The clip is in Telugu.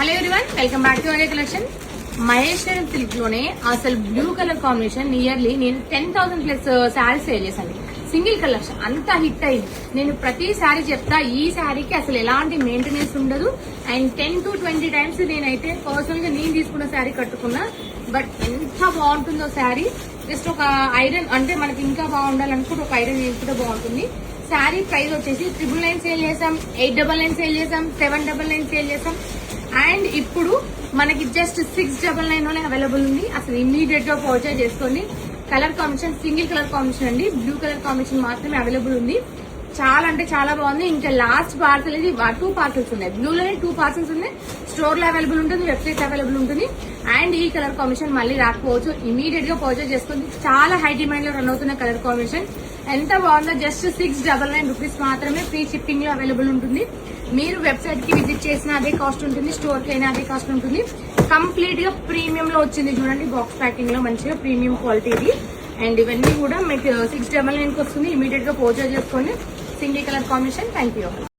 Hello everyone, welcome back to our collection. Maheshwaram silk లోనే అసలు బ్లూ కలర్ కాంబినేషన్ నియర్లీ నేను 10,000 ప్లస్ శారీస్ సేల్ చేశాను. సింగిల్ కలర్ అంతా హిట్ అయింది. నేను ప్రతి శారీ చెప్తా, ఈ శారీకి అసలు ఎలాంటి మెయింటెనెన్స్ ఉండదు. అండ్ 10 to 20 టైమ్స్ నేనైతే పర్సనల్ గా నేను తీసుకున్న శారీ కట్టుకున్నా. బట్ ఎంత బాగుంటుందో శారీ. జస్ట్ ఒక ఐరన్ అంటే మనకి ఇంకా బాగుండాలనుకుంటే ఒక ఐరన్ వేసుకుంటే బాగుంటుంది. శారీ ప్రైస్ వచ్చేసి 999 సేల్ చేసాం, 899 సేల్ చేసాం, 799 సేల్ చేసాం. అండ్ ఇప్పుడు మనకి జస్ట్ 699 అవైలబుల్ ఉంది. అసలు ఇమ్మీడియట్ గా పర్చేజ్ చేసుకోండి. Colour combination single colour combination అండి, బ్లూ కలర్ కాంబినేషన్ మాత్రమే అవైలబుల్ ఉంది. చాలా అంటే చాలా బాగుంది. ఇంకా లాస్ట్ పార్సల్ ఇది 2 పార్సల్స్ ఉన్నాయి. బ్లూలోనే 2 పార్సల్స్ ఉన్నాయి. స్టోర్ లో అవైలబుల్ ఉంటుంది, వెబ్సైట్ అవైలబుల్ ఉంటుంది. అండ్ ఈ కలర్ కాంబినేషన్ మళ్ళీ రాకపోవచ్చు. ఇమీడియట్ గా పర్చేజ్ చేసుకోండి. చాలా హై డిమాండ్ లో రన్ అవుతున్న కలర్ కాంబినేషన్. ఎంత బాగుందో. జస్ట్ 699 రూపీస్ మాత్రమే ఫ్రీ షిప్పింగ్ లో అవైలబుల్ ఉంటుంది. మీరు వెబ్సైట్ కి విజిట్ చేసిన అదే కాస్ట్ ఉంటుంది, స్టోర్ కి అయినా అదే కాస్ట్ ఉంటుంది. కంప్లీట్ గా ప్రీమియం లో వచ్చింది చూడండి, బాక్స్ ప్యాకింగ్ లో మంచిగా ప్రీమియం క్వాలిటీ ఇది. అండ్ ఇవన్నీ కూడా మీకు 699 కి వస్తుంది. ఇమీడియట్ గా పర్చేజ్ చేసుకోండి. Single colour combination. Thank you.